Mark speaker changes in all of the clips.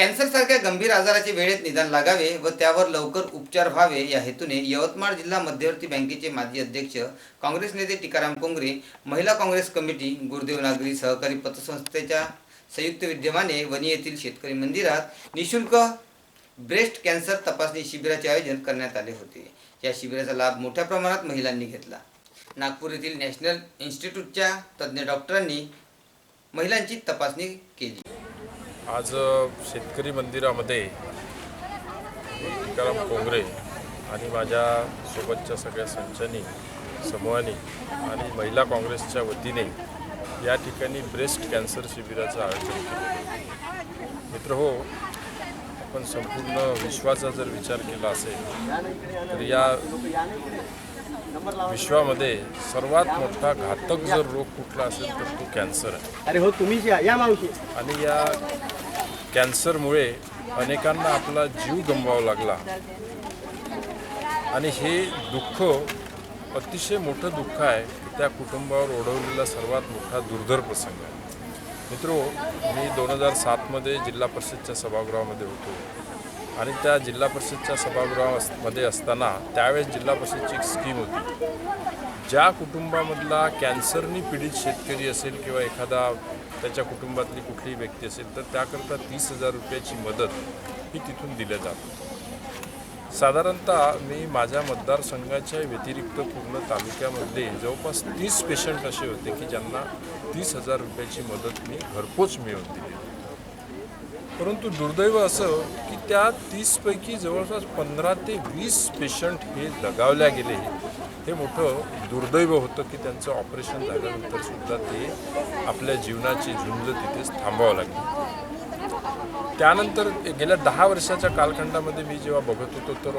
Speaker 1: कॅन्सरसारख्या गंभीर आजाराचे वेळेत निदान लागावे व त्यावर लवकर उपचार व्हावे या हेतूने यवतमाळ जिल्हा मध्यवर्ती बँकेचे माजी अध्यक्ष काँग्रेस नेते टीकाराम कोंगरे, महिला काँग्रेस कमिटी, गुरुदेव नागरी सहकारी पतसंस्थेच्या संयुक्त विद्यमाने वणी येथील शेतकरी मंदिरात निशुल्क ब्रेस्ट कॅन्सर तपासणी शिबिराचे आयोजन करण्यात आले होते। या शिबिराचा लाभ मोठ्या प्रमाणात महिलांनी घेतला। नागपूर येथील नॅशनल इन्स्टिट्यूटच्या तज्ञ डॉक्टरांनी महिलांची तपासणी केली।
Speaker 2: आज शेतकरी मंदिरामध्ये टीकाराम कोंगरे आणि माझ्या सोबतच्या सगळ्या संचानी समूहानी आणि महिला काँग्रेसच्या वतीने या ठिकाणी ब्रेस्ट कॅन्सर शिबिराचं आयोजन केलं। मित्रहो, आपण संपूर्ण विश्वाचा जर विचार केला असेल तर या विश्वामध्ये सर्वात मोठा घातक जर रोग कुठला असेल तर तो कॅन्सर आहे।
Speaker 3: अरे हो, तुम्ही या मावशी।
Speaker 2: आणि या कॅन्सरमुळे अनेकांना आपला जीव गमवावा लागला आणि हे दुःख अतिशय मोठं दुःख आहे। त्या कुटुंबावर ओढवलेला सर्वात मोठा दुर्धर प्रसंग आहे। मित्रो, मी 2007 जिल्हा परिषदच्या सभागृहामध्ये होतो आणि त्या जिल्हा परिषदच्या सभागृहामध्ये असताना त्यावेळेस जिल्हा परिषदची एक स्कीम होती। ज्या कुटुंबामधला कॅन्सरनी पीडित शेतकरी असेल किंवा एखादा त्याच्या कुटुंबातली कुठलीही व्यक्ती असेल तर त्याकरता 30,000 रुपयाची मदत ही तिथून दिल्या जाते। साधारणतः मी माझ्या मतदारसंघाच्या व्यतिरिक्त पूर्ण तालुक्यामध्ये जवळपास 30 पेशंट असे होते की ज्यांना 30,000 रुपयाची मदत मी घरपोच मिळवून दिली। परंतु दुर्दैव असं की त्या 30 पैकी जवळपास 15 ते 20 पेशंट हे दगावल्या गेले। हे मोठं दुर्दैव होतं की त्यांचं ऑपरेशन झाल्यानंतर सुद्धा ते आपल्या जीवनाची झुंज तिथेच थांबावं लागली। त्यानंतर गेल्या 10 वर्षाच्या कालखंडामध्ये मी जेव्हा बघत होतो तर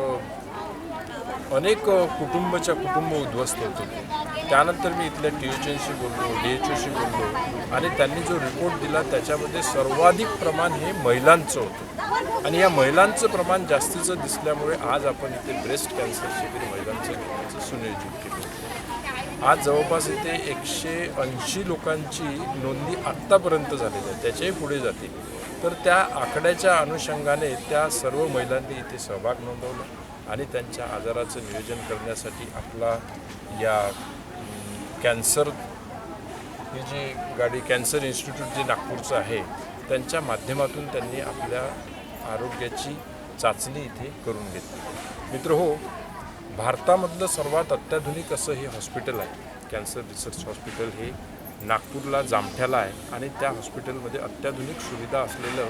Speaker 2: अनेक कुटुंब उद्ध्वस्त होत होते। त्यानंतर मी इथल्या THOशी बोललो, DHOशी बोललो आणि त्यांनी जो रिपोर्ट दिला त्याच्यामध्ये सर्वाधिक प्रमाण हे महिलांचं होतं आणि या महिलांचं प्रमाण जास्तीचं दिसल्यामुळे आज आपण इथे ब्रेस्ट कॅन्सर शिबिर महिलांचं घेण्याचं सुनियोजित केलं। आज जवळपास इथे 180 लोकांची नोंदणी आत्तापर्यंत झालेली आहे, त्याच्याही पुढे जातील। तर त्या आकड्याच्या अनुषंगाने त्या सर्व महिलांनी इथे सहभाग नोंदवला आणि त्यांच्या आजाराचं नियोजन करण्यासाठी आपला या कॅन्सर ही जी गाडी कॅन्सर इन्स्टिट्यूट जे नागपूरचं आहे त्यांच्या माध्यमातून त्यांनी आपल्या आरोग्याची चाचणी इथे करून घेतली। मित्रहो, भारतामधलं सर्वात अत्याधुनिक असं हे हॉस्पिटल आहे। कॅन्सर रिसर्च हॉस्पिटल हे नागपूरला जामठ्याला आहे आणि त्या हॉस्पिटलमध्ये अत्याधुनिक सुविधा असलेलं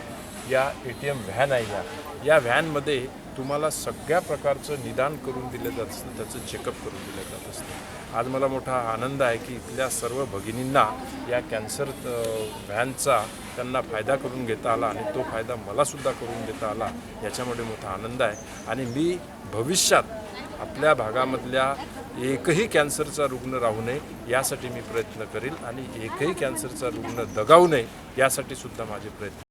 Speaker 2: या ATM व्हॅन आहे। या व्हॅनमध्ये तुम्हाला सगळ्या प्रकारचं निदान करून दिलं जात असतं, त्याचं चेकअप करून दिलं जात असतं। आज मला मोठा आनंद आहे की इथल्या सर्व भगिनींना या कॅन्सर व्हॅनचा त्यांना फायदा करून घेता आला आणि तो फायदा मलासुद्धा करून देता आला, याच्यामध्ये मोठा आनंद आहे। आणि मी भविष्यात आपल्या भागामधल्या एकही कॅन्सरचा रुग्ण राहू नये यासाठी मी प्रयत्न करेल आणि एकही कॅन्सरचा रुग्ण दगावू नये यासाठी सुद्धा माझे प्रयत्न